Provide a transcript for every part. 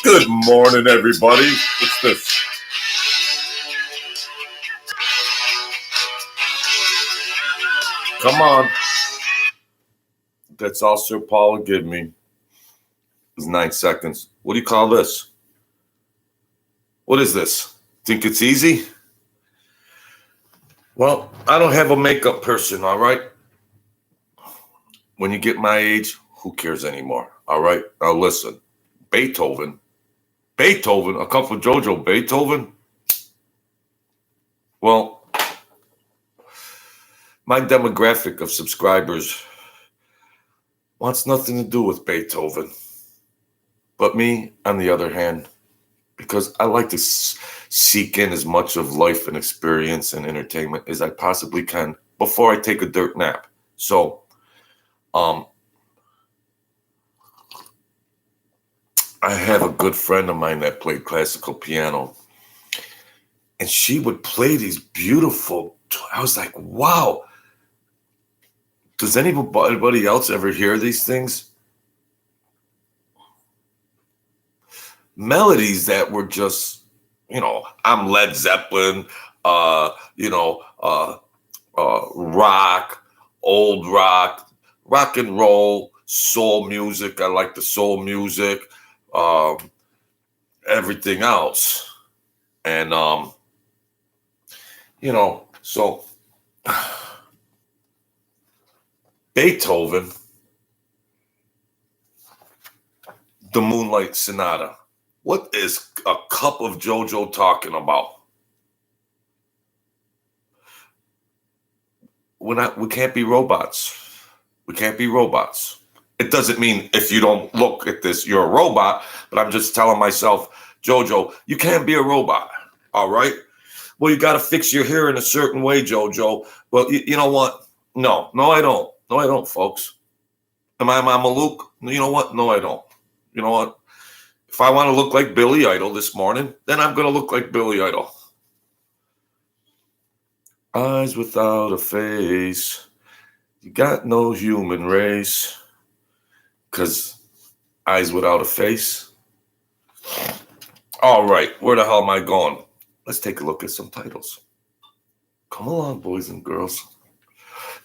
Good morning, everybody. What's this? Come on. That's all Sir Paul will give me is 9 seconds. What do you call this? What is this? Think it's easy? Well, I don't have a makeup person, all right? When you get my age, who cares anymore, all right? Now listen, Beethoven, a couple of JoJo Beethoven. Well, my demographic of subscribers wants nothing to do with Beethoven. But me, on the other hand, because I like to seek in as much of life and experience and entertainment as I possibly can before I take a dirt nap. So, I have a good friend of mine that played classical piano, and she would play these beautiful. I was like, wow. Does anybody else ever hear these things? Melodies that were just, I'm Led Zeppelin, rock, old rock and roll, soul music. I like the soul music, everything else. And, so Beethoven, the Moonlight Sonata. What is a cup of JoJo talking about? We can't be robots. We can't be robots. It doesn't mean if you don't look at this, you're a robot, but I'm just telling myself, JoJo, you can't be a robot, all right? Well, you got to fix your hair in a certain way, JoJo. Well, you know what? No, I don't. No, I don't, folks. Am I Mama Luke? You know what? No, I don't. You know what? If I want to look like Billy Idol this morning, then I'm going to look like Billy Idol. Eyes without a face. You got no human race. Because eyes without a face. All right, where the hell am I going? Let's take a look at some titles. Come along, boys and girls.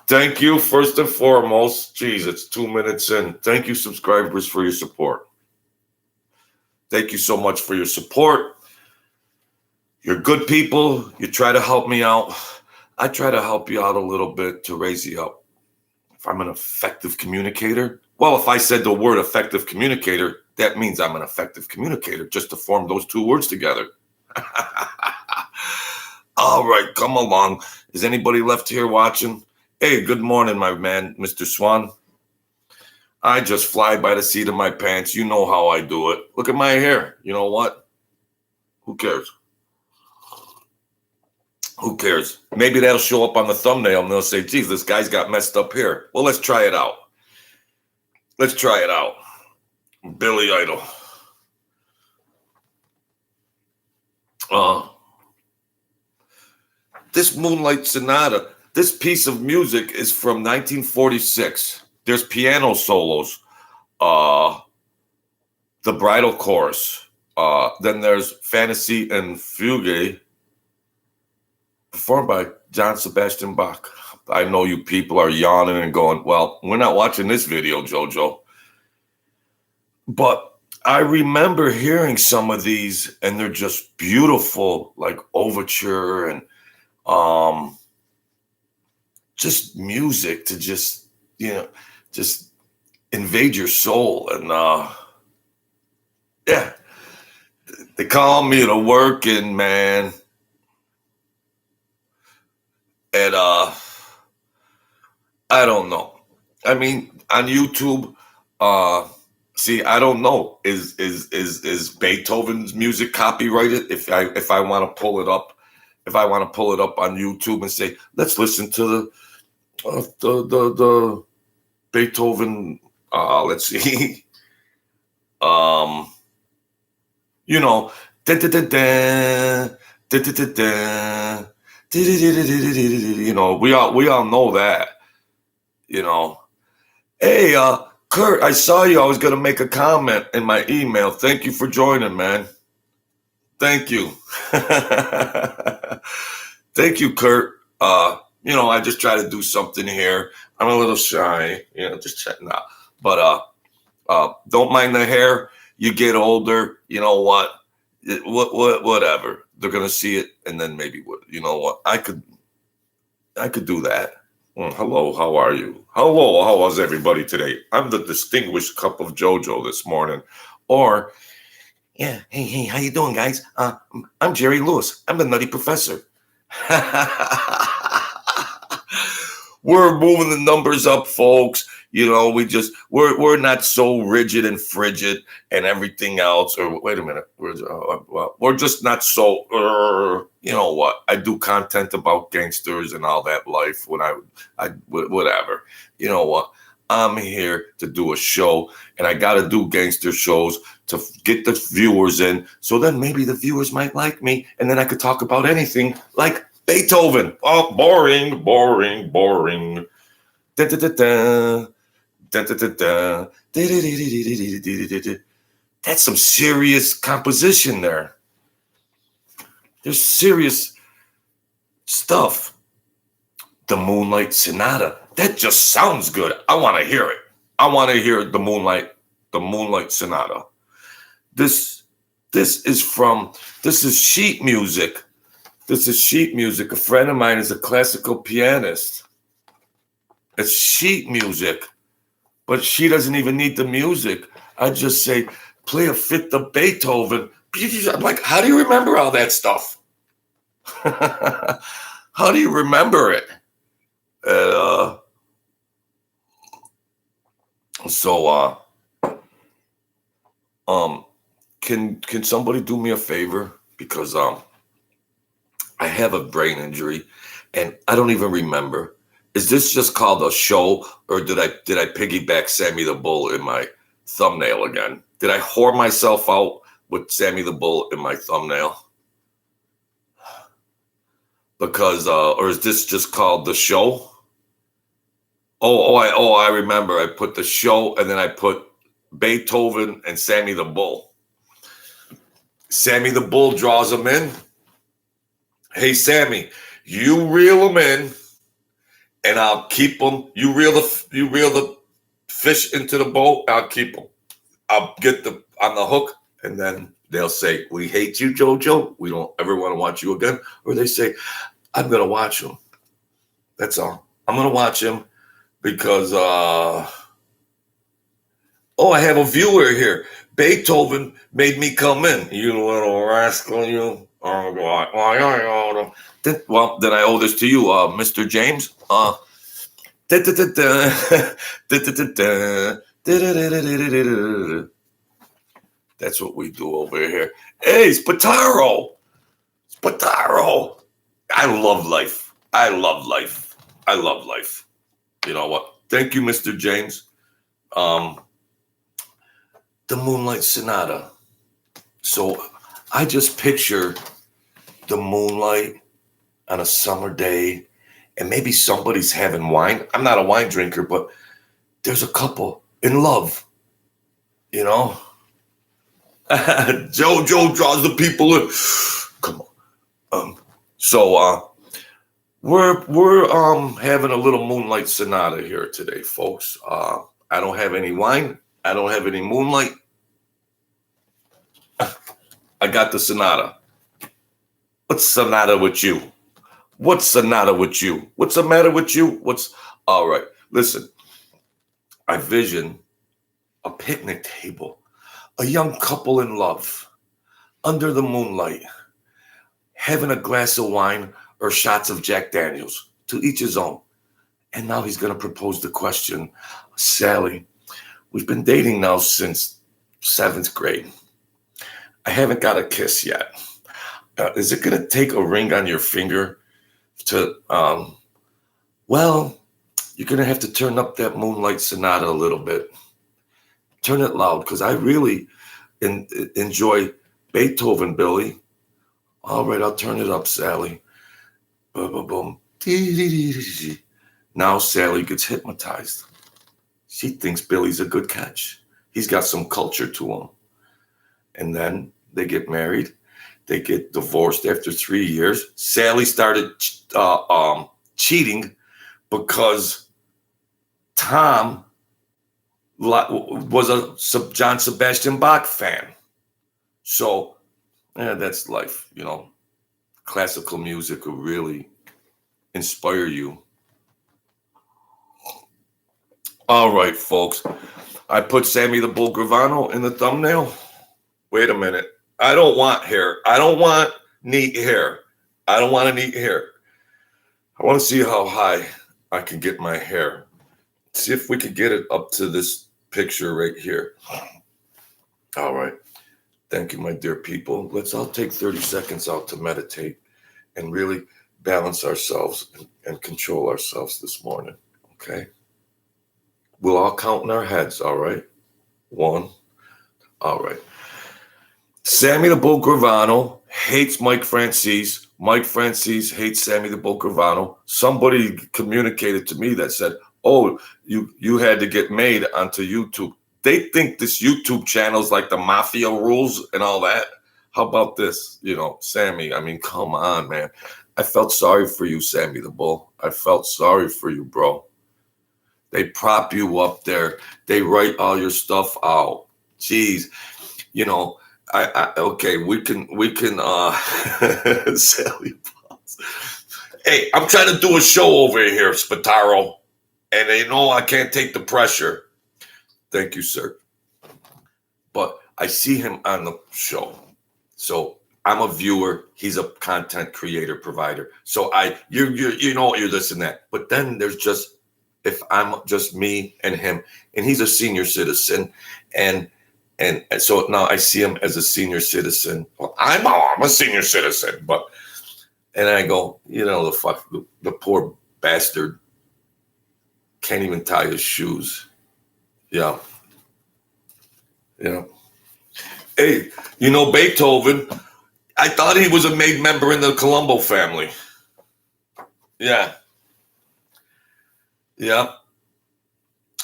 Thank you, first and foremost. Geez, it's 2 minutes in. Thank you, subscribers, for your support. Thank you so much for your support. You're good people. You try to help me out. I try to help you out a little bit to raise you up. If I'm an effective communicator, well, if I said the word effective communicator, that means I'm an effective communicator, just to form those two words together. All right, come along. Is anybody left here watching? Hey, good morning, my man, Mr. Swan. I just fly by the seat of my pants. You know how I do it. Look at my hair. You know what? Who cares? Who cares? Maybe that'll show up on the thumbnail and they'll say, geez, this guy's got messed up hair. Well, let's try it out. Let's try it out. Billy Idol. This Moonlight Sonata, this piece of music is from 1946. There's piano solos, the bridal chorus. Then there's Fantasy and Fugue, performed by John Sebastian Bach. I know you people are yawning and going, well, we're not watching this video, JoJo. But I remember hearing some of these, and they're just beautiful, like overture and just music to just invade your soul. And yeah, they call me the working man. And I don't know. I mean, on YouTube, see, I don't know. Is Beethoven's music copyrighted? If I want to pull it up, on YouTube and say, let's listen to the Beethoven. Let's see. You know, you know, we all know that. You know, hey, Kurt, I saw you. I was going to make a comment in my email. Thank you for joining, man. Thank you. Thank you, Kurt. I just try to do something here. I'm a little shy, just chatting out. But don't mind the hair. You get older. You know what? Whatever. They're gonna see it, and then maybe you know what? I could do that. Hello, how are you? Hello, how was everybody today? I'm the distinguished cup of JoJo this morning. Or, yeah, hey, how you doing, guys? I'm Jerry Lewis. I'm the Nutty Professor. We're moving the numbers up, folks. We're not so rigid and frigid and everything else. Or wait a minute, we're just not so. You know what? I do content about gangsters and all that life. When I whatever. You know what? I'm here to do a show, and I got to do gangster shows to get the viewers in. So then maybe the viewers might like me, and then I could talk about anything like Beethoven. Oh, boring. Da, da, da, da. Da, da, da, da. That's some serious composition there. There's serious stuff. The Moonlight Sonata. That just sounds good. I want to hear it. I want to hear the Moonlight Sonata. This is sheet music. This is sheet music. A friend of mine is a classical pianist. It's sheet music, but she doesn't even need the music. I just say, play a fifth of Beethoven. I'm like, how do you remember all that stuff? How do you remember it? Can somebody do me a favor? Because I have a brain injury, and I don't even remember. Is this just called a show, or did I piggyback Sammy the Bull in my thumbnail again? Did I whore myself out with Sammy the Bull in my thumbnail? Because or is this just called the show? I remember. I put the show, and then I put Beethoven and Sammy the Bull. Sammy the Bull draws them in. Hey, Sammy, you reel them in, and I'll keep them. You reel the fish into the boat. I'll keep them. I'll get them on the hook, and then they'll say, "We hate you, JoJo. We don't ever want to watch you again." Or they say, "I'm gonna watch him." That's all. I'm gonna watch him because I have a viewer here. Beethoven made me come in. You little rascal, you. Oh, God. Well, then I owe this to you, Mr. James. That's what we do over here. Hey, Spataro. I love life. You know what? Thank you, Mr. James. The Moonlight Sonata. So I just picture the moonlight on a summer day, and maybe somebody's having wine. I'm not a wine drinker, but there's a couple in love, JoJo draws the people in. Come on. We're having a little Moonlight Sonata here today, folks. I don't have any wine. I don't have any moonlight. I got the sonata. What's sonata with you? What's the matter with you? All right, listen. I vision a picnic table, a young couple in love, under the moonlight, having a glass of wine or shots of Jack Daniels, to each his own. And now he's going to propose the question, Sally, we've been dating now since 7th grade. I haven't got a kiss yet. Is it going to take a ring on your finger to, you're going to have to turn up that Moonlight Sonata a little bit. Turn it loud, because I really enjoy Beethoven, Billy. All right, I'll turn it up, Sally. Boom, boom, boom. Now Sally gets hypnotized. She thinks Billy's a good catch. He's got some culture to him. And then they get married. They get divorced after 3 years. Sally started cheating because Tom was a John Sebastian Bach fan. So, that's life, Classical music will really inspire you. All right, folks. I put Sammy the Bull Gravano in the thumbnail. Wait a minute. I don't want hair. I don't want neat hair. I don't want a neat hair. I want to see how high I can get my hair. See if we could get it up to this picture right here. All right. Thank you, my dear people. Let's all take 30 seconds out to meditate and really balance ourselves and control ourselves this morning. Okay? We'll all count in our heads, all right? 1. All right. Sammy the Bull Gravano hates Mike Francis. Mike Francis hates Sammy the Bull Gravano. Somebody communicated to me that said, oh, you had to get made onto YouTube. They think this YouTube channel is like the mafia rules and all that. How about this? Sammy, I mean, come on, man. I felt sorry for you, Sammy the Bull. I felt sorry for you, bro. They prop you up there. They write all your stuff out. Jeez. Okay, we can Sally Balls. Hey, I'm trying to do a show over here, Spataro. And I can't take the pressure. Thank you, sir. But I see him on the show. So I'm a viewer. He's a content creator, provider. So you're this and that. But then there's just, if I'm just me and him, and he's a senior citizen, and so now I see him as a senior citizen. Well, I'm a senior citizen, and I go, the poor bastard can't even tie his shoes. Yeah. Hey, Beethoven, I thought he was a made member in the Colombo family. Yeah.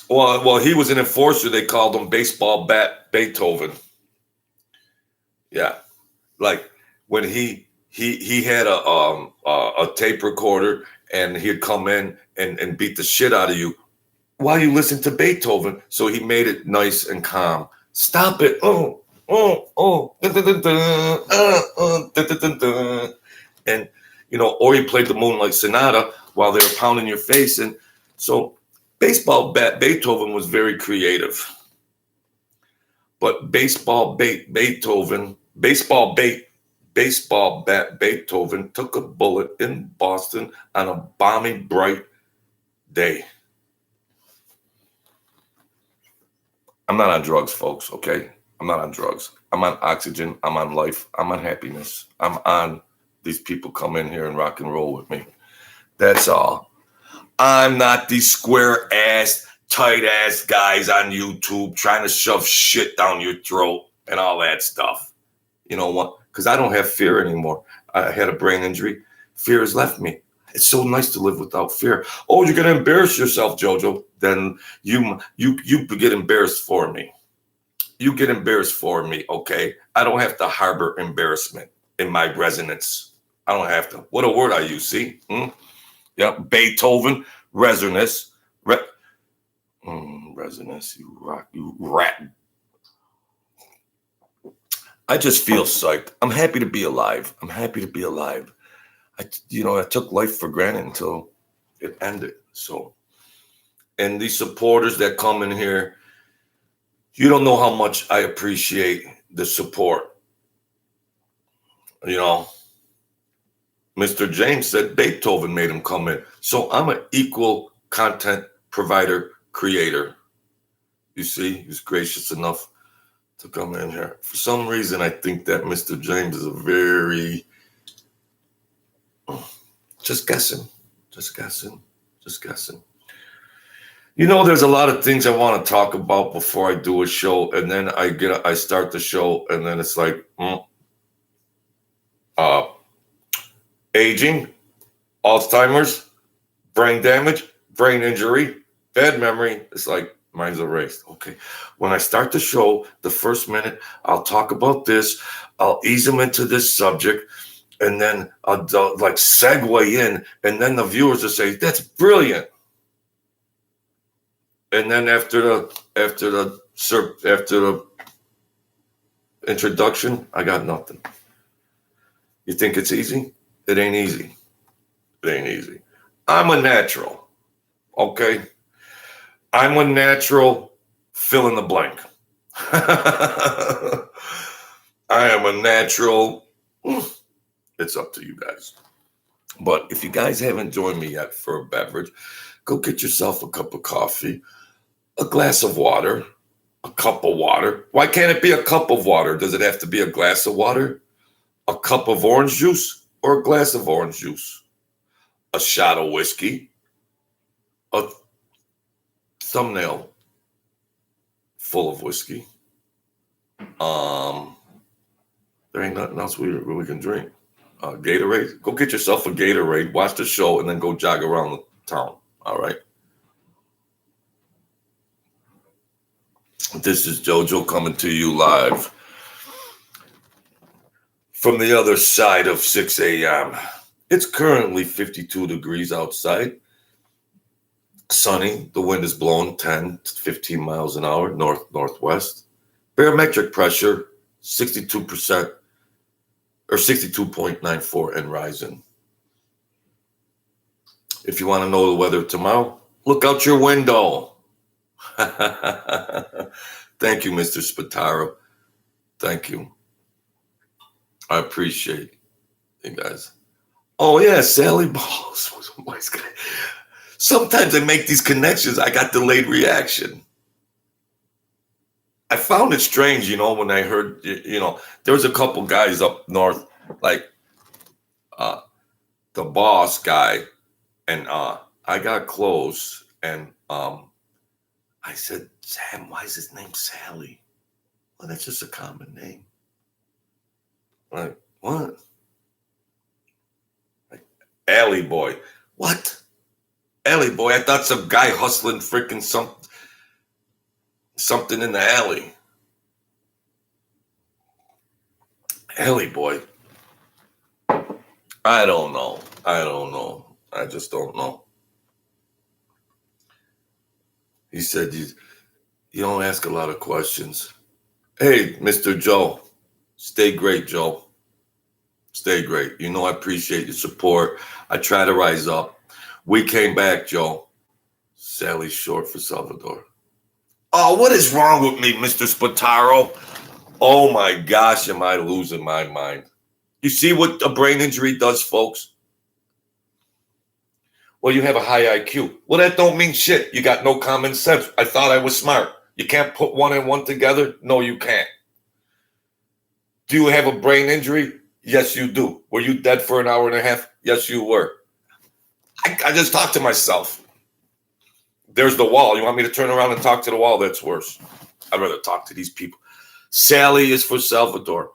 Well, he was an enforcer. They called him Baseball Bat Beethoven. Yeah. Like when he had a tape recorder and he'd come in and beat the shit out of you while you listen to Beethoven. So he made it nice and calm. Stop it. Oh. And, or he played the Moonlight Sonata while they were pounding your face. And so Baseball Bat Beethoven was very creative. But Baseball Bat Beethoven took a bullet in Boston on a balmy, bright day. I'm not on drugs, folks, okay? I'm not on drugs. I'm on oxygen. I'm on life. I'm on happiness. I'm on these people come in here and rock and roll with me. That's all. I'm not these square-ass, tight-ass guys on YouTube trying to shove shit down your throat and all that stuff. You know what? Because I don't have fear anymore. I had a brain injury. Fear has left me. It's so nice to live without fear. Oh, you're going to embarrass yourself, Jojo. Then you get embarrassed for me. You get embarrassed for me, okay? I don't have to harbor embarrassment in my resonance. I don't have to. What a word I use, see? Yeah, Beethoven, resonance. Resonance, you rat. I just feel psyched. I'm happy to be alive. I took life for granted until it ended. So, and these supporters that come in here, you don't know how much I appreciate the support. Mr. James said Beethoven made him come in. So I'm an equal content provider, creator. You see, he's gracious enough to come in here. For some reason, I think that Mr. James is a very... Just guessing. There's a lot of things I want to talk about before I do a show, and then I start the show, and then it's like, aging, Alzheimer's, brain damage, brain injury, bad memory. It's like, Mine's erased. Okay. When I start the show, the first minute, I'll talk about this. I'll ease them into this subject, and then I'll like segue in, and then the viewers will say, "That's brilliant." And then after the introduction, I got nothing. You think it's easy? It ain't easy. It ain't easy. I'm a natural. Okay. I'm a natural. Fill in the blank. I am a natural. It's up to you guys. But if you guys haven't joined me yet for a beverage, go get yourself a cup of coffee, a glass of water, a cup of water. Why can't it be a cup of water? Does it have to be a glass of water? A cup of orange juice or a glass of orange juice? A shot of whiskey? A thumbnail full of whiskey? There ain't nothing else we can drink. Gatorade? Go get yourself a Gatorade, watch the show, and then go jog around the town. All right? This is JoJo coming to you live from the other side of 6 a.m. It's currently 52 degrees outside. Sunny. The wind is blowing 10 to 15 miles an hour, northwest. Barometric pressure, 62% or 62.94 and rising. If you want to know the weather tomorrow, look out your window. Thank you, Mr. Spataro. Thank you. I appreciate you guys. Oh, yeah, Sally Balls. Sometimes I make these connections. I got delayed reaction. I found it strange, when I heard, there was a couple guys up north, like the boss guy, and I got close, and I said, Sam, why is his name Sally? Well, that's just a common name. Like, what? Like, Alley Boy. What? Alley Boy? I thought some guy hustling freaking something in the alley. Alley Boy. I don't know. I just don't know. He said, you don't ask a lot of questions. Hey, Mr. Joe. Stay great, Joe. Stay great. I appreciate your support. I try to rise up. We came back, Joe. Sally's short for Salvador. Oh, what is wrong with me, Mr. Spataro? Oh, my gosh, am I losing my mind. You see what a brain injury does, folks? Well, you have a high IQ. Well, that don't mean shit. You got no common sense. I thought I was smart. You can't put one and one together? No, you can't. Do you have a brain injury? Yes, you do. Were you dead for an hour and a half? Yes, you were. I just talked to myself. There's the wall. You want me to turn around and talk to the wall? That's worse. I'd rather talk to these people. Sally is for Salvador.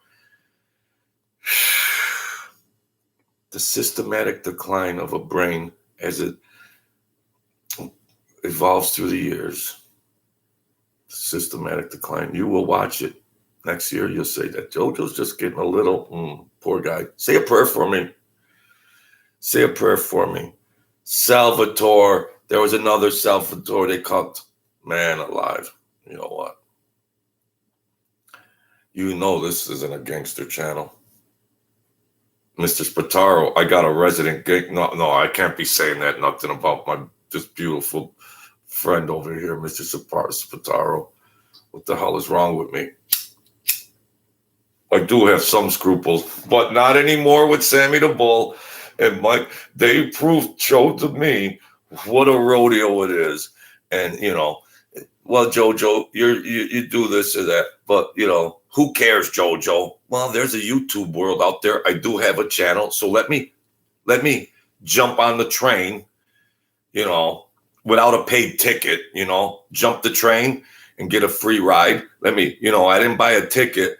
The systematic decline of a brain as it evolves through the years. Systematic decline. You will watch it. Next year, you'll say that JoJo's just getting a little, poor guy. Say a prayer for me. Say a prayer for me. Salvatore. There was another Salvatore they called. Man alive. You know what? This isn't a gangster channel. Mr. Spataro, I got a resident gig. No, I can't be saying that. Nothing about my just beautiful friend over here, Mr. Spataro. What the hell is wrong with me? I do have some scruples, but not anymore with Sammy the Bull and Mike. They showed to me what a rodeo it is. And, well, JoJo, you do this or that, but, who cares, JoJo? Well, there's a YouTube world out there. I do have a channel, so let me jump on the train, without a paid ticket, jump the train and get a free ride. I didn't buy a ticket,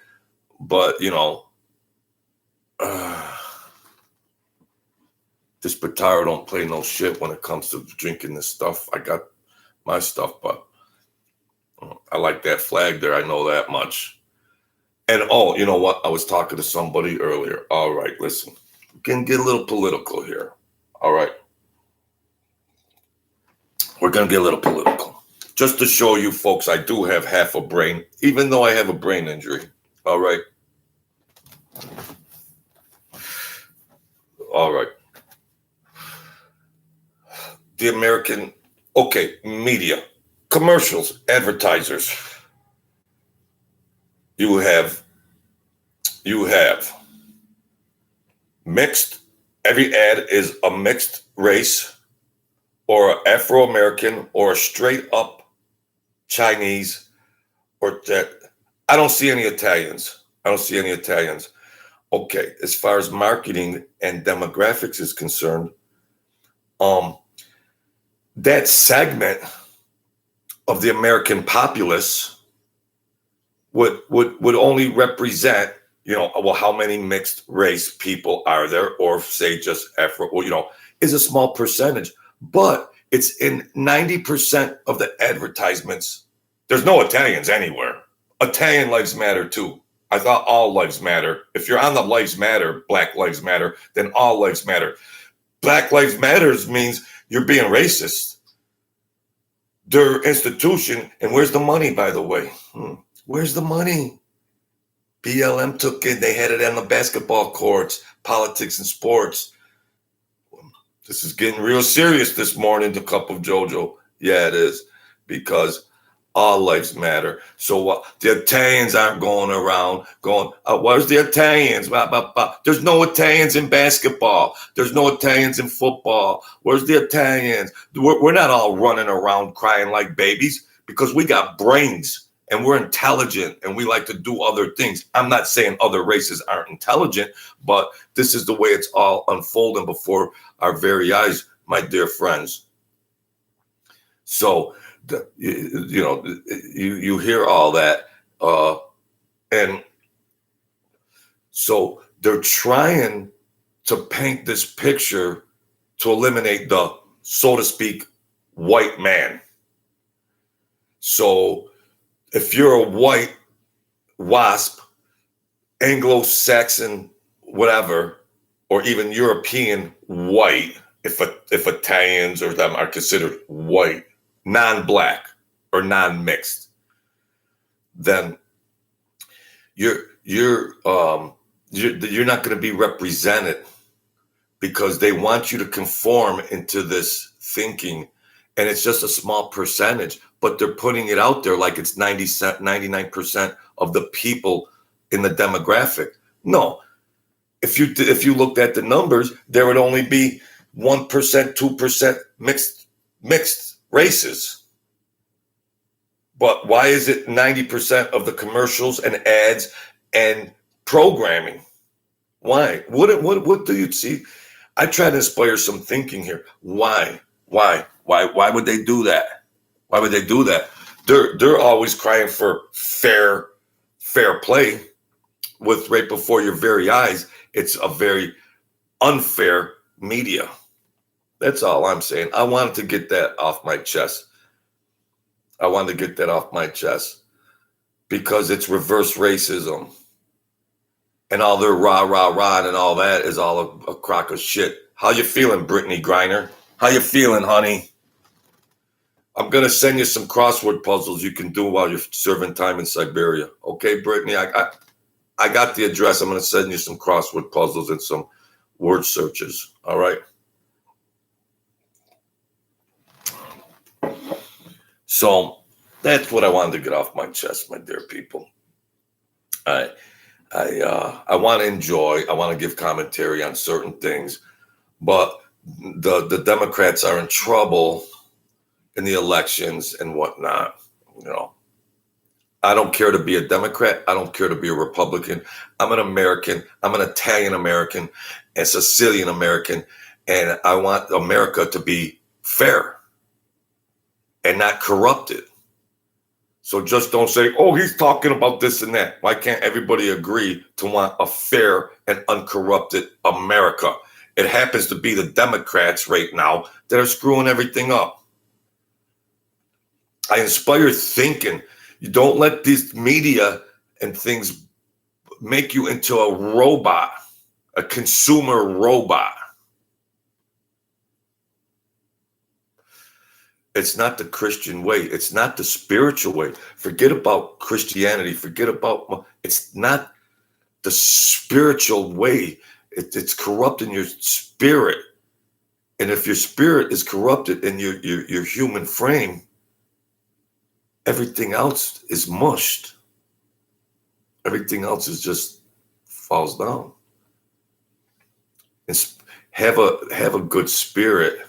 but, this Petaro don't play no shit when it comes to drinking this stuff. I got my stuff, but I like that flag there. I know that much. And oh, you know what? I was talking to somebody earlier. All right, listen. We can get a little political here. All right. We're going to get a little political. Just to show you folks, I do have half a brain, even though I have a brain injury. All right. All right. The American, okay, media, commercials, advertisers. You have mixed, every ad is a mixed race or Afro-American or a straight up Chinese or that. I don't see any Italians. I don't see any Italians. Okay, as far as marketing and demographics is concerned, that segment of the American populace would only represent, well, how many mixed race people are there, or say just Afro, is a small percentage, but it's in 90% of the advertisements. There's no Italians anywhere. Italian lives matter too. I thought all lives matter. If you're on the lives matter, Black lives matter, then all lives matter. Black lives matters means you're being racist. Their institution, and where's the money, by the way? Where's the money? BLM took it. They had it on the basketball courts, politics and sports. This is getting real serious this morning, the cup of JoJo. Yeah, it is, because all lives matter. So the Italians aren't going around going, where's the Italians? There's no Italians in basketball. There's no Italians in football. Where's the Italians? We're not all running around crying like babies because we got brains and we're intelligent and we like to do other things. I'm not saying other races aren't intelligent, but this is the way it's all unfolding before our very eyes, my dear friends. So, you hear all that, and so they're trying to paint this picture to eliminate the, so to speak, white man. So if you're a white WASP, Anglo-Saxon, whatever, or even European white, if Italians or them are considered white, non-black or non-mixed, then you're not going to be represented, because they want you to conform into this thinking, and it's just a small percentage, but they're putting it out there like it's 99% of the people in the demographic. No, if you looked at the numbers, there would only be 1%, 2% mixed races. But why is it 90% of the commercials and ads and programming? Why? What do you see? I try to inspire some thinking here. Why would they do that? Why would they do that? They're always crying for fair play. With right before your very eyes, it's a very unfair media. That's all I'm saying. I wanted to get that off my chest. Because it's reverse racism. And all their rah, and all that is all a crock of shit. How you feeling, Brittany Griner? How you feeling, honey? I'm going to send you some crossword puzzles you can do while you're serving time in Siberia. Okay, Brittany? I got the address. I'm going to send you some crossword puzzles and some word searches. All right? So that's what I wanted to get off my chest, my dear people. I want to enjoy. I want to give commentary on certain things, but the Democrats are in trouble in the elections and whatnot. I don't care to be a Democrat. I don't care to be a Republican. I'm an American. I'm an Italian American, a Sicilian American, and I want America to be fair and not corrupted. So just don't say, oh, he's talking about this and that. Why can't everybody agree to want a fair and uncorrupted America? It happens to be the Democrats right now that are screwing everything up. I inspire thinking. You don't let these media and things make you into a robot, a consumer robot. It's not the Christian way. It's not the spiritual way. Forget about Christianity. Forget about, it's not the spiritual way. It's corrupting your spirit. And if your spirit is corrupted in your human frame, everything else is mushed. Everything else is just falls down. And have a good spirit,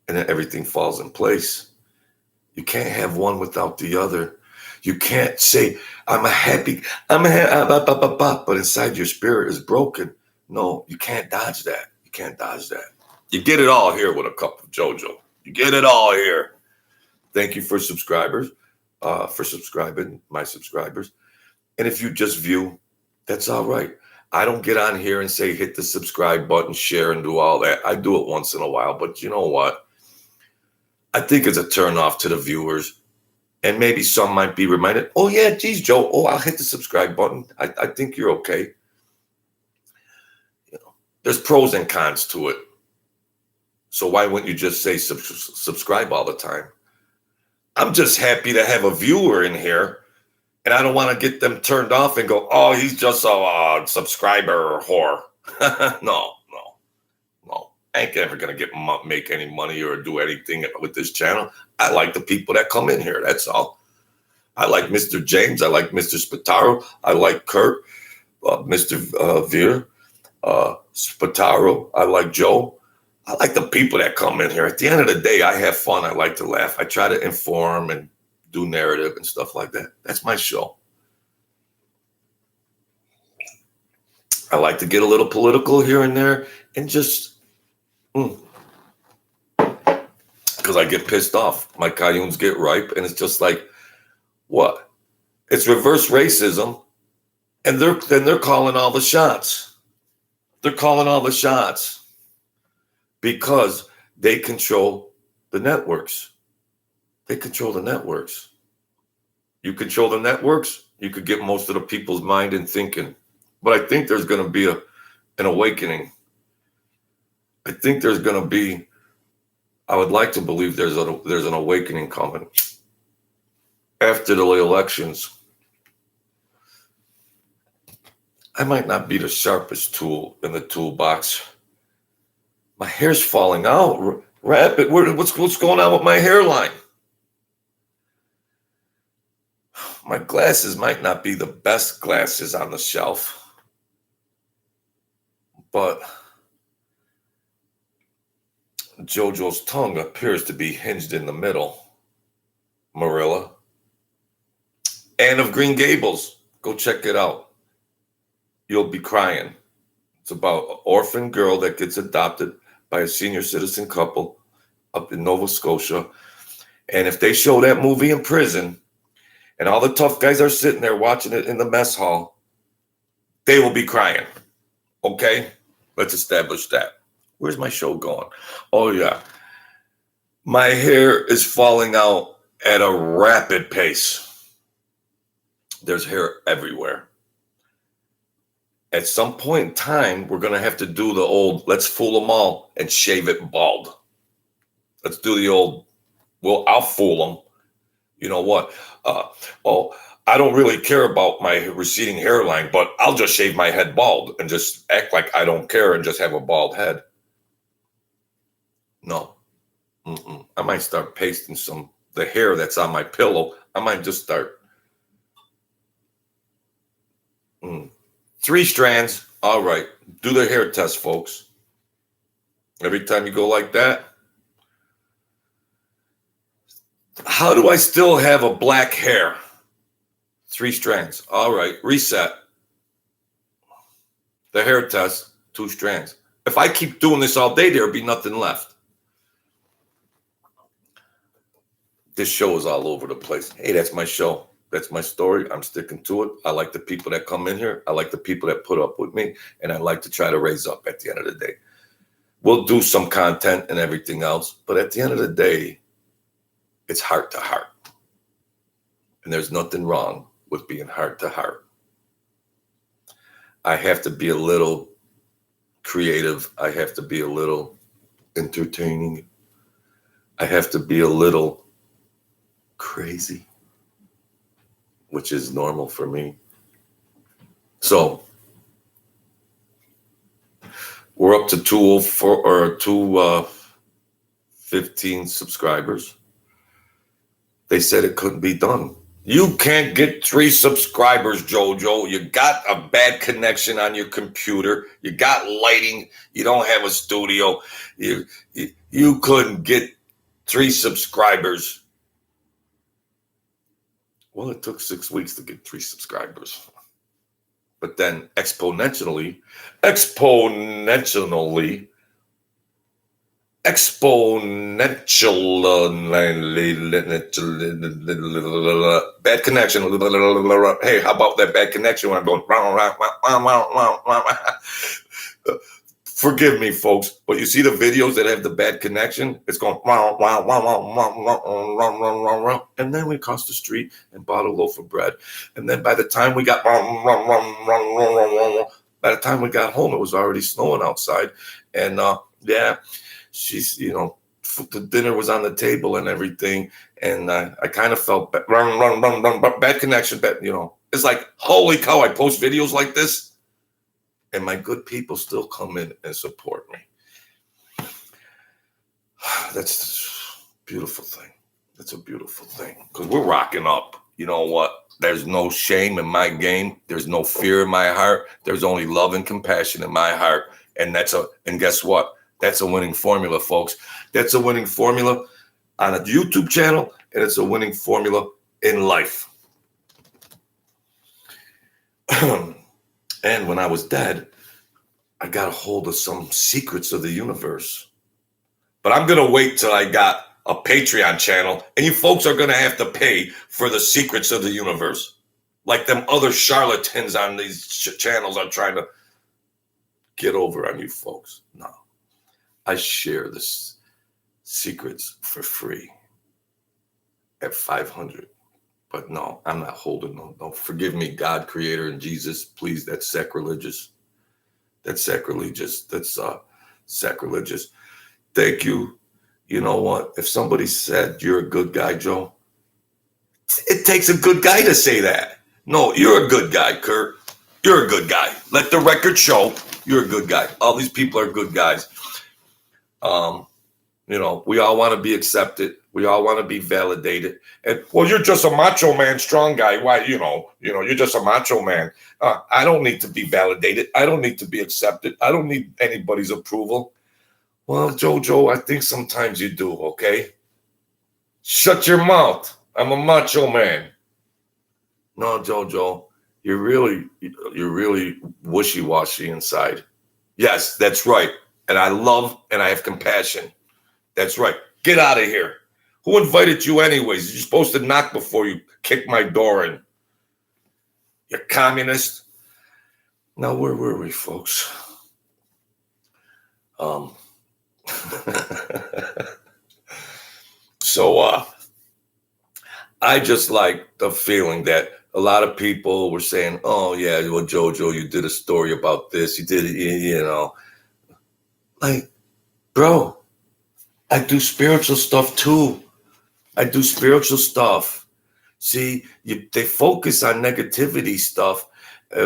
and then everything falls in place. You can't have one without the other. You can't say, I'm happy, but inside your spirit is broken. No, you can't dodge that. You can't dodge that. You get it all here with a cup of JoJo. You get it all here. Thank you for subscribers, for subscribing, my subscribers. And if you just view, that's all right. I don't get on here and say, hit the subscribe button, share, and do all that. I do it once in a while, but you know what? I think it's a turn off to the viewers. And maybe some might be reminded, oh yeah, geez, Joe, oh, I'll hit the subscribe button. I think you're okay. You know, there's pros and cons to it. So why wouldn't you just say subscribe all the time? I'm just happy to have a viewer in here, and I don't want to get them turned off and go, oh, he's just a subscriber whore. No. I ain't ever going to make any money or do anything with this channel. I like the people that come in here. That's all. I like Mr. James. I like Mr. Spataro. I like Kurt, Mr. Veer, Spataro. I like Joe. I like the people that come in here. At the end of the day, I have fun. I like to laugh. I try to inform and do narrative and stuff like that. That's my show. I like to get a little political here and there and just... because I get pissed off. My cayunes get ripe, and it's just like, what? It's reverse racism, and they're calling all the shots. They're calling all the shots because they control the networks. They control the networks. You control the networks, you could get most of the people's mind and thinking. But I think there's going to be an awakening. I think there's going to be, I would like to believe there's an awakening coming after the elections. I might not be the sharpest tool in the toolbox. My hair's falling out rapid. What's going on with my hairline? My glasses might not be the best glasses on the shelf, but JoJo's tongue appears to be hinged in the middle. Marilla. Anne of Green Gables. Go check it out. You'll be crying. It's about an orphan girl that gets adopted by a senior citizen couple up in Nova Scotia. And if they show that movie in prison and all the tough guys are sitting there watching it in the mess hall, they will be crying. Okay? Let's establish that. Where's my show going? Oh, yeah. My hair is falling out at a rapid pace. There's hair everywhere. At some point in time, we're going to have to do the old, let's fool them all and shave it bald. Let's do the old, well, I'll fool them. You know what? I don't really care about my receding hairline, but I'll just shave my head bald and just act like I don't care and just have a bald head. No. I might start pasting the hair that's on my pillow. I might just start. 3 strands. All right. Do the hair test, folks. Every time you go like that. How do I still have a black hair? 3 strands. All right. Reset. The hair test. 2 strands. If I keep doing this all day, there'll be nothing left. This show is all over the place. Hey, that's my show. That's my story. I'm sticking to it. I like the people that come in here. I like the people that put up with me. And I like to try to raise up at the end of the day. We'll do some content and everything else. But at the end of the day, it's heart to heart. And there's nothing wrong with being heart to heart. I have to be a little creative. I have to be a little entertaining. I have to be a little crazy, which is normal for me. So we're up to 204 or 215 subscribers. They said it couldn't be done. You can't get 3 subscribers, Jojo. You got a bad connection on your computer. You got lighting. You don't have a studio. You couldn't get 3 subscribers. Well, it took 6 weeks to get 3 subscribers. But then exponentially, bad connection. Hey, how about that bad connection when I'm going? Forgive me, folks, but you see the videos that have the bad connection? It's going, and then we crossed the street and bought a loaf of bread. And then by the time we got home, it was already snowing outside. And she's, the dinner was on the table and everything. And I kind of felt bad connection. It's like, holy cow, I post videos like this. And my good people still come in and support me. That's a beautiful thing. That's a beautiful thing. Because we're rocking up. You know what? There's no shame in my game. There's no fear in my heart. There's only love and compassion in my heart. And guess what? That's a winning formula, folks. That's a winning formula on a YouTube channel, and it's a winning formula in life. And when I was dead, I got a hold of some secrets of the universe. But I'm going to wait till I got a Patreon channel, and you folks are going to have to pay for the secrets of the universe. Like them other charlatans on these channels are trying to get over on you folks. No. I share the secrets for free at 500. But no, I'm not holding them. No, forgive me, God, Creator, and Jesus. Please, that's sacrilegious. That's sacrilegious. That's sacrilegious. Thank you. You know what? If somebody said you're a good guy, Joe, it takes a good guy to say that. No, you're a good guy, Kurt. You're a good guy. Let the record show you're a good guy. All these people are good guys. We all want to be accepted. We all want to be validated. And well, you're just a macho man, strong guy. Why, you're just a macho man. I don't need to be validated. I don't need to be accepted. I don't need anybody's approval. Well, Jojo, I think sometimes you do, okay? Shut your mouth. I'm a macho man. No, Jojo, you're really wishy-washy inside. Yes, that's right. And I love and I have compassion. That's right. Get out of here. Who invited you anyways? You're supposed to knock before you kick my door in. You communist. Now, where were we, folks? So I just like the feeling that a lot of people were saying, oh, yeah, well, Jojo, you did a story about this. You did it, Like, bro, I do spiritual stuff too. I do spiritual stuff. See, they focus on negativity stuff,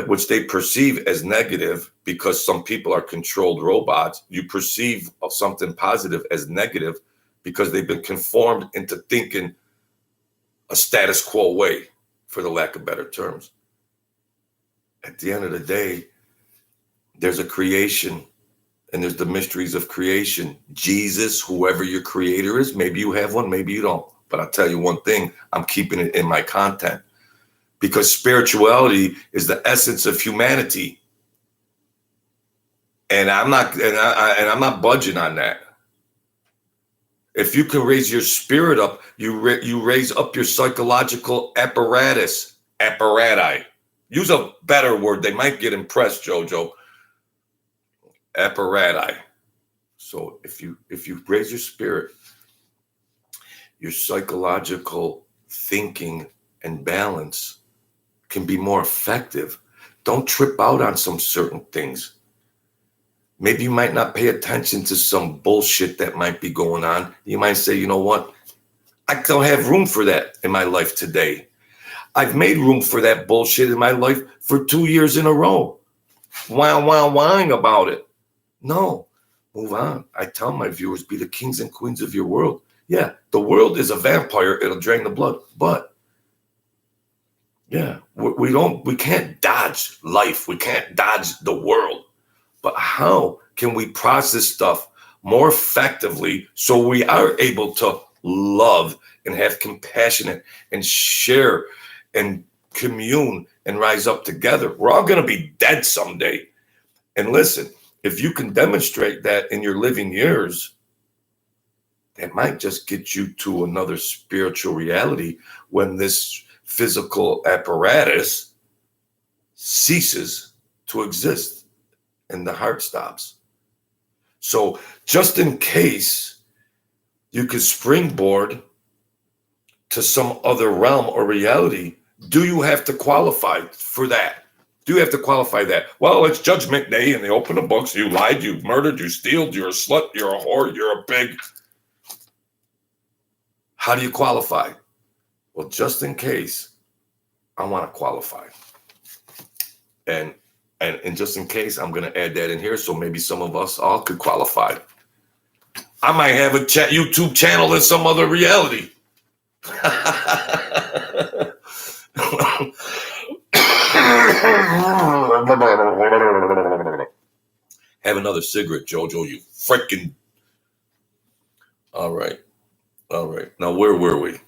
which they perceive as negative because some people are controlled robots. You perceive something positive as negative because they've been conformed into thinking a status quo way, for the lack of better terms. At the end of the day, there's a creation. And there's the mysteries of creation. Jesus, whoever your creator is, maybe you have one, maybe you don't. But I'll tell you one thing, I'm keeping it in my content. Because spirituality is the essence of humanity. And I'm not budging on that. If you can raise your spirit up, you raise up your psychological apparati. Use a better word. They might get impressed, Jojo. Apparati. So if you raise your spirit, your psychological thinking and balance can be more effective. Don't trip out on some certain things. Maybe you might not pay attention to some bullshit that might be going on. You might say, you know what? I don't have room for that in my life today. I've made room for that bullshit in my life for 2 years in a row. Whining about it. No, move on. I tell my viewers, be the kings and queens of your world. Yeah, the world is a vampire. It'll drain the blood. But yeah, we can't dodge life. We can't dodge the world. But how can we process stuff more effectively so we are able to love and have compassion and share and commune and rise up together? We're all going to be dead someday. And listen, if you can demonstrate that in your living years, that might just get you to another spiritual reality when this physical apparatus ceases to exist and the heart stops. So just in case you could springboard to some other realm or reality, do you have to qualify for that? Do you have to qualify that? Well, it's Judgment Day and they open the books. You lied, you murdered, you stealed, you're a slut, you're a whore, you're a pig. How do you qualify? Well, just in case, I want to qualify. And just in case, I'm going to add that in here so maybe some of us all could qualify. I might have a YouTube channel in some other reality. Have another cigarette, Jojo, you freaking... All right. Now, where were we?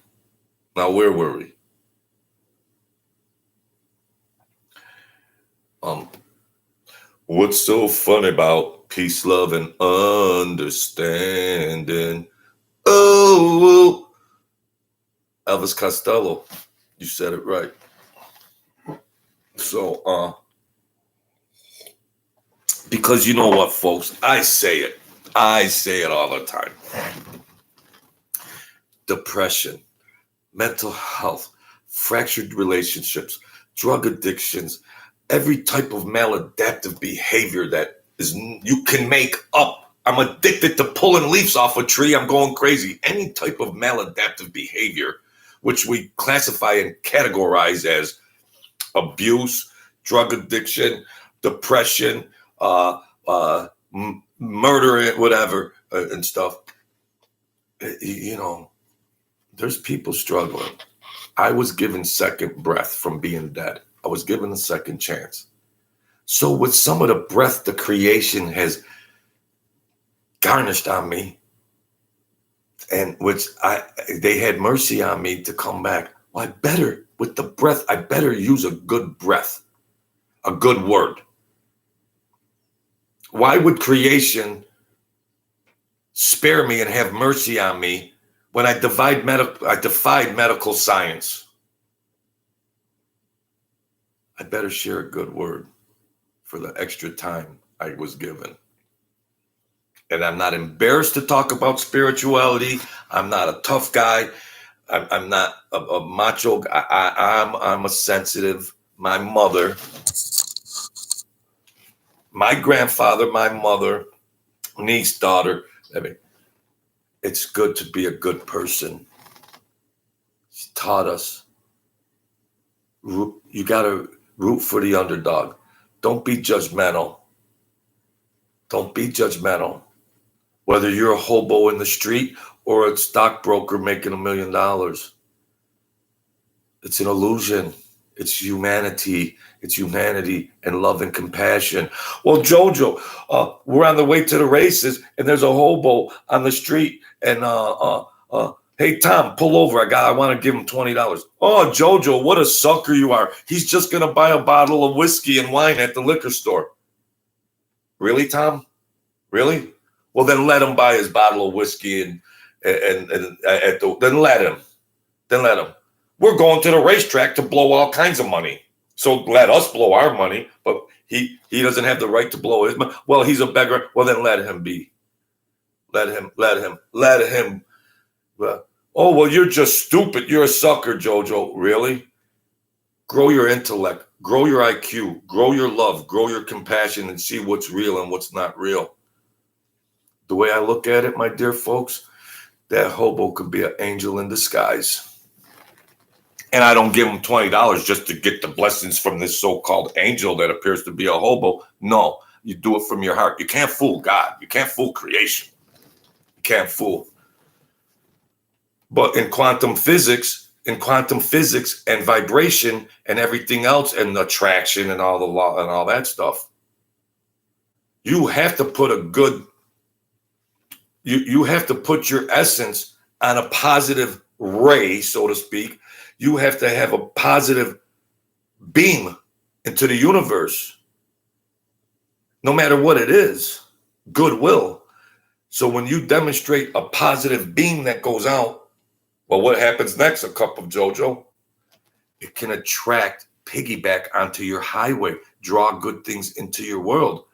What's so fun about peace, love, and understanding? Oh, Elvis Costello, you said it right. So, because you know what, folks, I say it all the time. Depression, mental health, fractured relationships, drug addictions, every type of maladaptive behavior that is you can make up. I'm addicted to pulling leaves off a tree. I'm going crazy. Any type of maladaptive behavior, which we classify and categorize as abuse, drug addiction, depression, murder, whatever, and stuff. You know, there's people struggling. I was given second breath from being dead. I was given a second chance. So with some of the breath the creation has garnished on me, and which they had mercy on me to come back. Well, with the breath, I better use a good breath, a good word. Why would creation spare me and have mercy on me when I defied medical science? I better share a good word for the extra time I was given. And I'm not embarrassed to talk about spirituality. I'm not a tough guy. I'm not a macho guy. I'm a sensitive. My mother, my grandfather, my mother, niece, daughter. I mean, it's good to be a good person. She taught us. You got to root for the underdog. Don't be judgmental. Whether you're a hobo in the street or a stockbroker making $1 million. It's an illusion. It's humanity. It's humanity and love and compassion. Well, Jojo, we're on the way to the races and there's a hobo on the street and hey, Tom, pull over. I want to give him $20. Oh, Jojo, what a sucker you are. He's just going to buy a bottle of whiskey and wine at the liquor store. Really, Tom? Really? Well, then let him buy his bottle of whiskey and then let him. We're going to the racetrack to blow all kinds of money. So let us blow our money, but he doesn't have the right to blow his money. Well, he's a beggar. Well, then let him be. Let him. Oh, well, you're just stupid. You're a sucker, Jojo. Really? Grow your intellect, grow your IQ, grow your love, grow your compassion, and see what's real and what's not real. The way I look at it, my dear folks, that hobo could be an angel in disguise. And I don't give him $20 just to get the blessings from this so-called angel that appears to be a hobo. No, you do it from your heart. You can't fool God. You can't fool creation. You can't fool. But in quantum physics and vibration and everything else and attraction and all the law and all that stuff, you have to put you have to put your essence on a positive ray, so to speak. You have to have a positive beam into the universe, no matter what it is, goodwill. So when you demonstrate a positive beam that goes out, well, what happens next, a cup of Jojo? It can attract, piggyback onto your highway, draw good things into your world.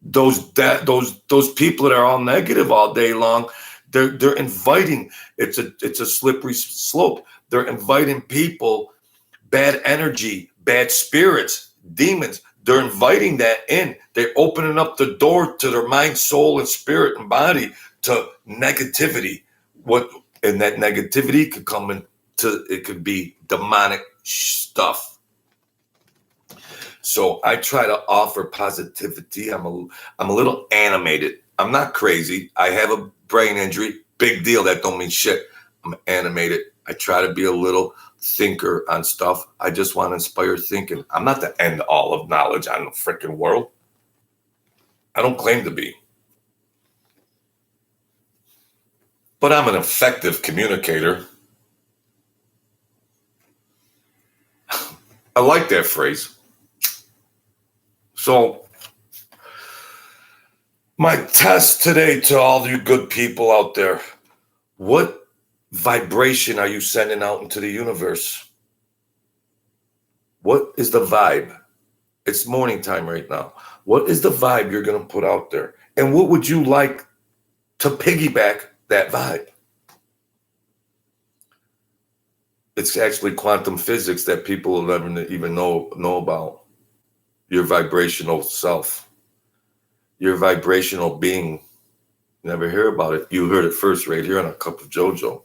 Those people that are all negative all day long, they're inviting. It's a slippery slope. They're inviting people, bad energy, bad spirits, demons. They're inviting that in. They're opening up the door to their mind, soul, and spirit and body to negativity. And that negativity could come into, it could be demonic stuff. So I try to offer positivity. I'm a little animated. I'm not crazy. I have a brain injury. Big deal. That don't mean shit. I'm animated. I try to be a little thinker on stuff. I just want to inspire thinking. I'm not the end all of knowledge on the freaking world. I don't claim to be. But I'm an effective communicator. I like that phrase. So my test today to all you good people out there, what vibration are you sending out into the universe? What is the vibe? It's morning time right now. What is the vibe you're going to put out there? And what would you like to piggyback that vibe? It's actually quantum physics that people will never even know about. Your vibrational self, your vibrational being. Never hear about it. You heard it first right here on a cup of Jojo.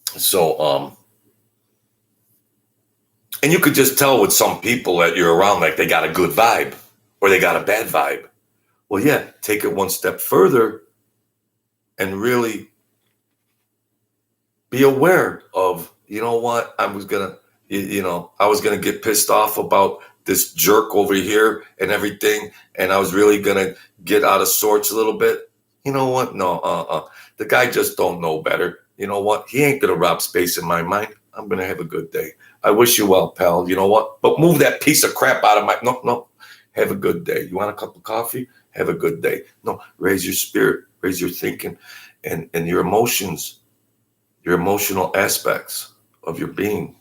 So, and you could just tell with some people that you're around, like they got a good vibe or they got a bad vibe. Well, yeah, take it one step further and really be aware of, you know what, I was going to get pissed off about this jerk over here and everything. And I was really going to get out of sorts a little bit. You know what? No, the guy just don't know better. You know what? He ain't going to rob space in my mind. I'm going to have a good day. I wish you well, pal. You know what? But move that piece of crap out of my, no. Have a good day. You want a cup of coffee? Have a good day. No, raise your spirit, raise your thinking and your emotions, your emotional aspects of your being.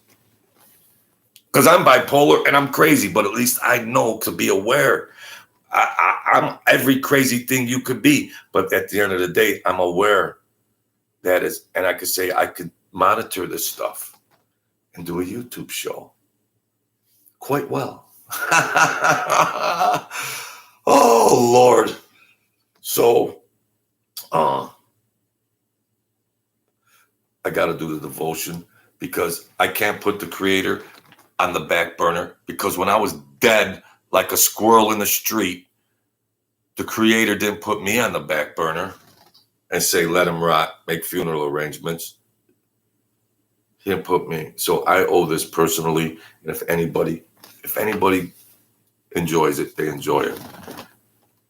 Because I'm bipolar and I'm crazy, but at least I know to be aware. I'm every crazy thing you could be. But at the end of the day, I'm aware that is, and I could say I could monitor this stuff and do a YouTube show quite well. Oh, Lord. So, I got to do the devotion because I can't put the Creator on the back burner, because when I was dead like a squirrel in the street, the Creator didn't put me on the back burner and say, let him rot, make funeral arrangements. He didn't put me. So I owe this personally. And if anybody enjoys it, they enjoy it.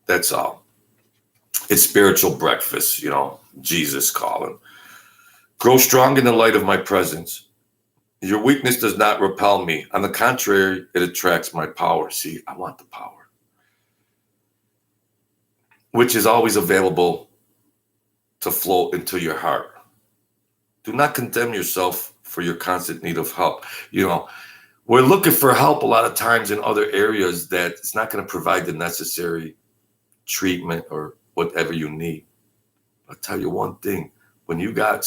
That's all. It's spiritual breakfast, Jesus calling. Grow strong in the light of my presence. Your weakness does not repel me. On the contrary, it attracts my power. See, I want the power, which is always available to flow into your heart. Do not condemn yourself for your constant need of help. We're looking for help a lot of times in other areas that it's not going to provide the necessary treatment or whatever you need. I'll tell you one thing. When you got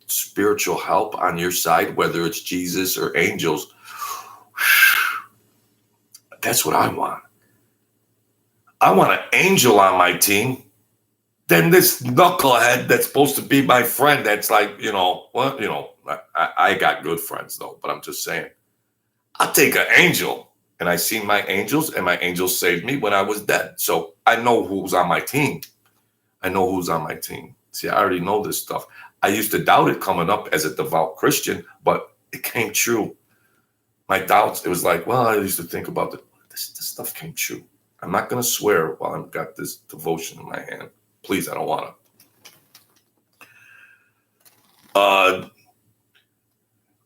spiritual help on your side, whether it's Jesus or angels, that's what I want. I want an angel on my team. Then this knucklehead that's supposed to be my friend, that's like, I got good friends though, but I'm just saying, I'll take an angel. And I seen my angels, and my angels saved me when I was dead. So I know who's on my team. See, I already know this stuff. I used to doubt it coming up as a devout Christian, but it came true. My doubts, it was like, well, I used to think about this stuff came true. I'm not going to swear while I've got this devotion in my hand. Please, I don't want to.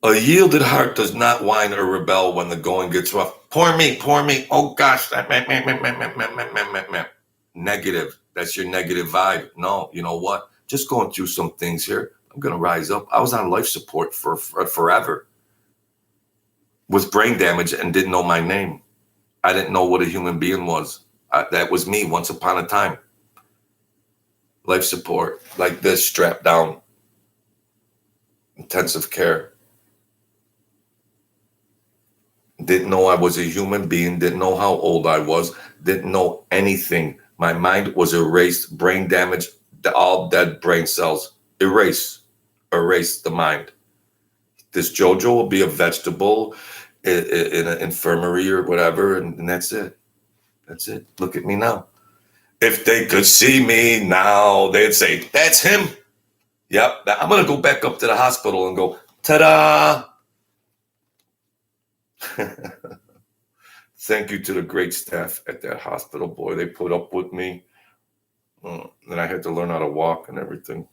A yielded heart does not whine or rebel when the going gets rough. Poor me. Oh, gosh. Negative. That's your negative vibe. No, you know what? Just going through some things here. I'm going to rise up. I was on life support for forever with brain damage and didn't know my name. I didn't know what a human being was. That was me once upon a time. Life support, like this, strapped down. Intensive care. Didn't know I was a human being. Didn't know how old I was. Didn't know anything. My mind was erased. Brain damage. All dead brain cells. Erase the mind. This JoJo will be a vegetable in an infirmary or whatever, and that's it. Look at me now. If they could see me now, they'd say, that's him. Yep. Now I'm going to go back up to the hospital and go, ta-da. Thank you to the great staff at that hospital. Boy, they put up with me. Then I had to learn how to walk and everything.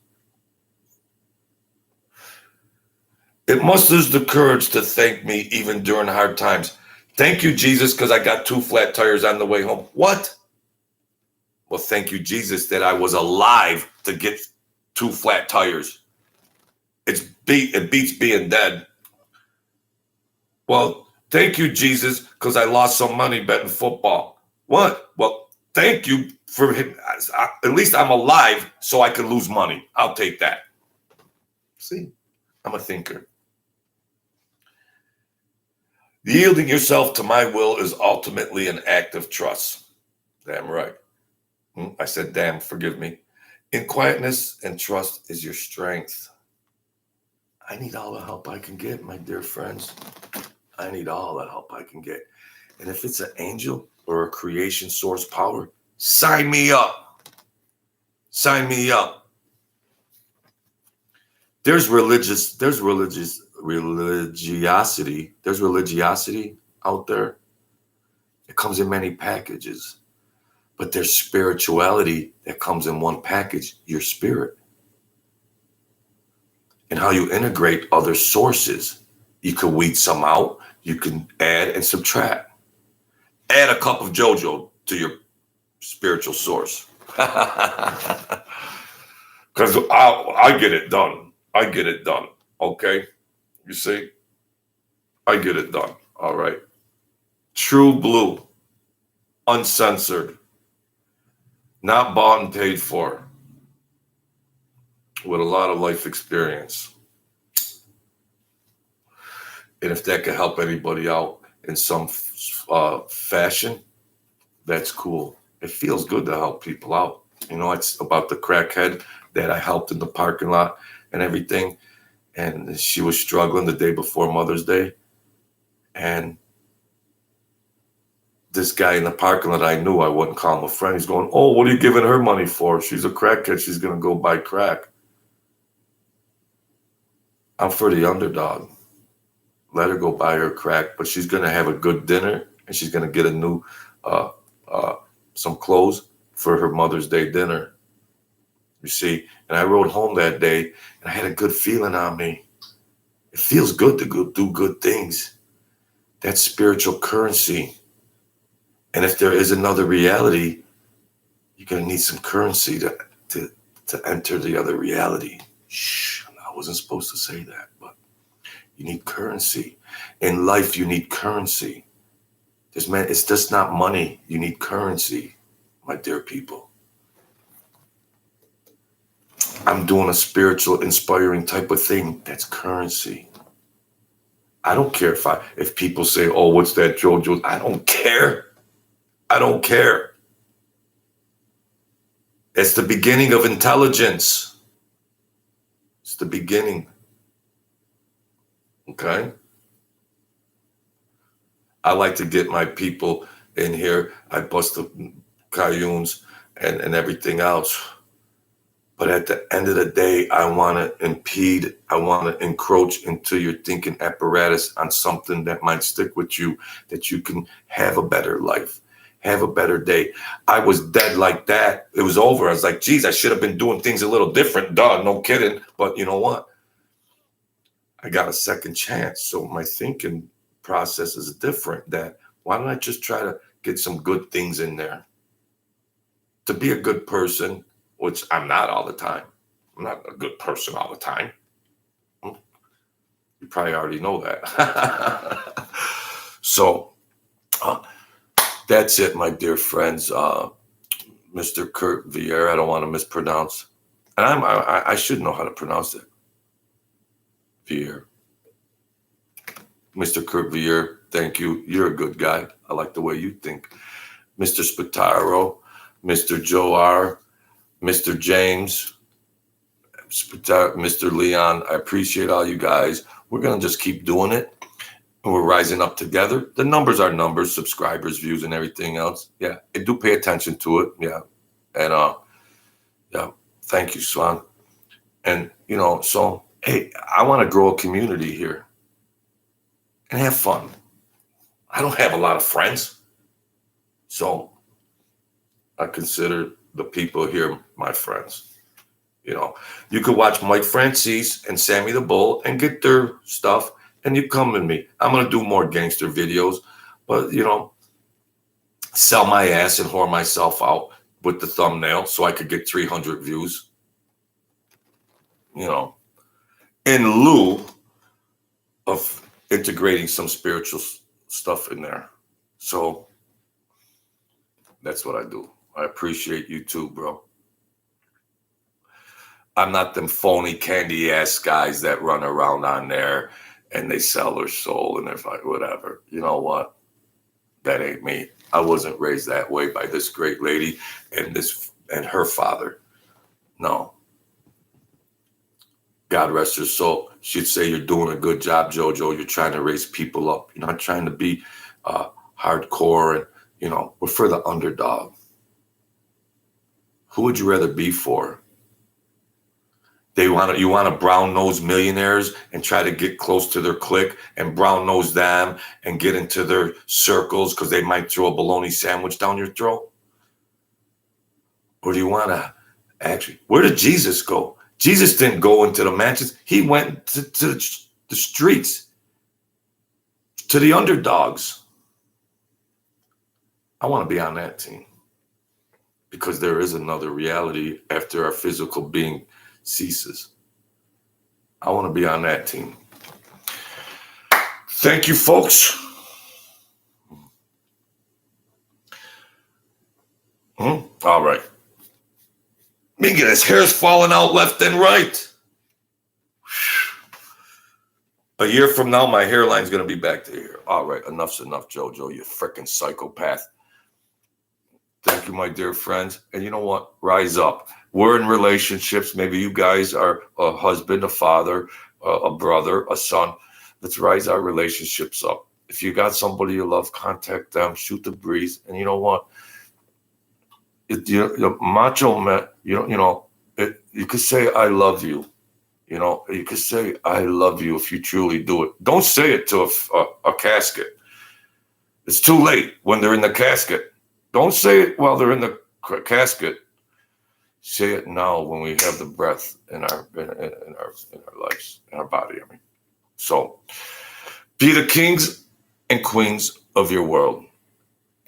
It musters the courage to thank me even during hard times. Thank you, Jesus, because I got 2 flat tires on the way home. What? Well, thank you, Jesus, that I was alive to get 2 flat tires. It beats being dead. Well, thank you, Jesus, because I lost some money betting football. What? Well, thank you for him. At least I'm alive so I can lose money. I'll take that. See, I'm a thinker. Yielding yourself to my will is ultimately an act of trust. Damn right. I said, damn, forgive me. In quietness and trust is your strength. I need all the help I can get, my dear friends. I need all the help I can get. And if it's an angel or a creation source power, sign me up. Sign me up. There's religiosity out there. It comes in many packages. But there's spirituality that comes in one package, your spirit. And how you integrate other sources. You can weed some out. You can add and subtract. Add a cup of JoJo to your spiritual source. Because I get it done. Okay? You see? I get it done. All right. True blue. Uncensored. Not bought and paid for. With a lot of life experience. And if that could help anybody out in some fashion, that's cool. It feels good to help people out. You know, it's about the crackhead that I helped in the parking lot and everything. And she was struggling the day before Mother's Day. And this guy in the parking lot, I knew, I wouldn't call him a friend. He's going, oh, what are you giving her money for? She's a crackhead. She's going to go buy crack. I'm for the underdog. Let her go buy her crack, but she's going to have a good dinner and she's going to get a new, some clothes for her Mother's Day dinner. You see, and I rode home that day and I had a good feeling on me. It feels good to go do good things. That's spiritual currency. And if there is another reality, you're going to need some currency to enter the other reality. Shh, I wasn't supposed to say that, but you need currency. In life, you need currency. It's just not money. You need currency, my dear people. I'm doing a spiritual, inspiring type of thing. That's currency. I don't care if people say, "Oh, what's that, JoJo?" I don't care. I don't care. It's the beginning of intelligence. It's the beginning. Okay? I like to get my people in here. I bust the cayunes and everything else. But at the end of the day, I want to impede, I want to encroach into your thinking apparatus on something that might stick with you, that you can have a better life, have a better day. I was dead like that. It was over. I was like, geez, I should have been doing things a little different. Duh, no kidding. But you know what? I got a second chance. So my thinking process is different. That why don't I just try to get some good things in there? To be a good person, which I'm not all the time. I'm not a good person all the time. You probably already know that. So that's it, my dear friends. Mr. Kurt Vieira, I don't want to mispronounce. And I should know how to pronounce it. Vieira. Mr. Kurt Vieira, thank you. You're a good guy. I like the way you think. Mr. Spataro, Mr. Joe R., Mr. James, Mr. Leon, I appreciate all you guys. We're going to just keep doing it. And we're rising up together. The numbers are numbers, subscribers, views, and everything else. Yeah, I do pay attention to it. Yeah. And yeah, thank you, Swan. And, so, hey, I want to grow a community here and have fun. I don't have a lot of friends. So I consider the people here my friends. You could watch Mike Francis and Sammy the Bull and get their stuff, and you come with me. I'm going to do more gangster videos, but, sell my ass and whore myself out with the thumbnail so I could get 300 views, in lieu of integrating some spiritual stuff in there. So that's what I do. I appreciate you too, bro. I'm not them phony candy ass guys that run around on there and they sell their soul and they're like, whatever. You know what? That ain't me. I wasn't raised that way by this great lady and her father. No. God rest her soul. She'd say, you're doing a good job, JoJo. You're trying to raise people up. You're not trying to be hardcore and, we're for the underdog. Who would you rather be for? You want to brown nose millionaires and try to get close to their clique and brown nose them and get into their circles because they might throw a bologna sandwich down your throat? Or do you want to actually, where did Jesus go? Jesus didn't go into the mansions. He went to the streets, to the underdogs. I want to be on that team because there is another reality after our physical being ceases. I want to be on that team. Thank you, folks. All right. Minga, his hair's falling out left and right. A year from now, my hairline's going to be back to here. All right, enough's enough, JoJo, you freaking psychopath. Thank you, my dear friends. And you know what? Rise up. We're in relationships. Maybe you guys are a husband, a father, a brother, a son. Let's rise our relationships up. If you got somebody you love, contact them, shoot the breeze. And you know what? Macho man, you could say, I love you. You could say, I love you if you truly do it. Don't say it to a casket. It's too late when they're in the casket. Don't say it while they're in the casket. Say it now when we have the breath in our lives, in our body. So be the kings and queens of your world.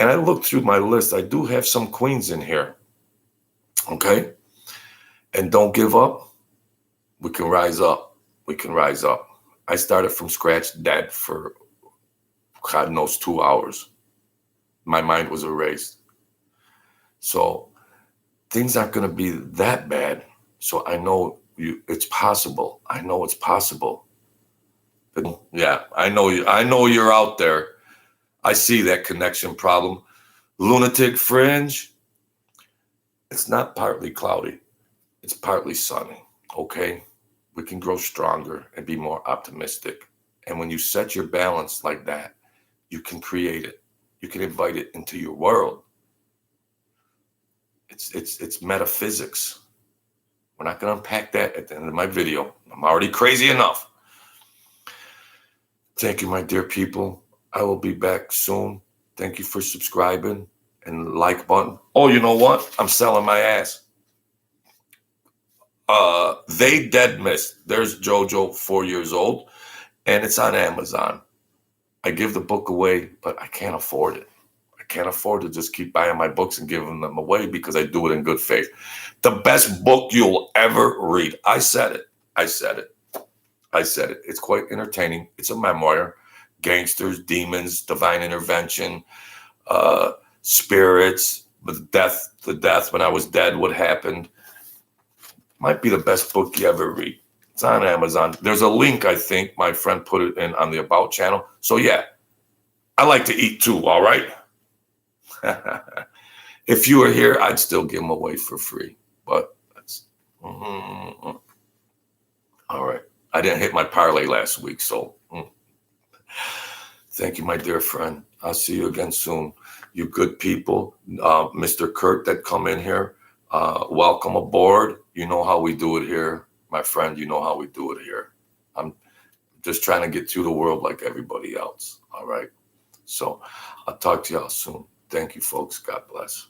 And I looked through my list. I do have some queens in here. Okay? And don't give up. We can rise up. We can rise up. I started from scratch, dead for God knows 2 hours. My mind was erased. So things aren't going to be that bad. So I know it's possible. I know it's possible. Yeah, I know you. I know you're out there. I see that connection problem. Lunatic Fringe, it's not partly cloudy. It's partly sunny. Okay? We can grow stronger and be more optimistic. And when you set your balance like that, you can create it. You can invite it into your world. It's metaphysics. We're not going to unpack that at the end of my video. I'm already crazy enough. Thank you, my dear people. I will be back soon. Thank you for subscribing and the like button. Oh, you know what? I'm selling my ass. They Dead Missed. There's JoJo, 4 years old, and it's on Amazon. I give the book away, but I can't afford it. I can't afford to just keep buying my books and giving them away because I do it in good faith. The best book you'll ever read. I said it. I said it. I said it. It's quite entertaining. It's a memoir. Gangsters, demons, divine intervention, spirits, the death when I was dead, what happened. Might be the best book you ever read. It's on Amazon. There's a link, I think. My friend put it in on the About channel. So yeah, I like to eat too, all right? If you were here, I'd still give them away for free. But that's... all right. I didn't hit my parlay last week, so... Thank you, my dear friend. I'll see you again soon. You good people, Mr. Kurt that come in here, welcome aboard. You know how we do it here. My friend, you know how we do it here. I'm just trying to get through the world like everybody else, all right? So I'll talk to y'all soon. Thank you, folks. God bless.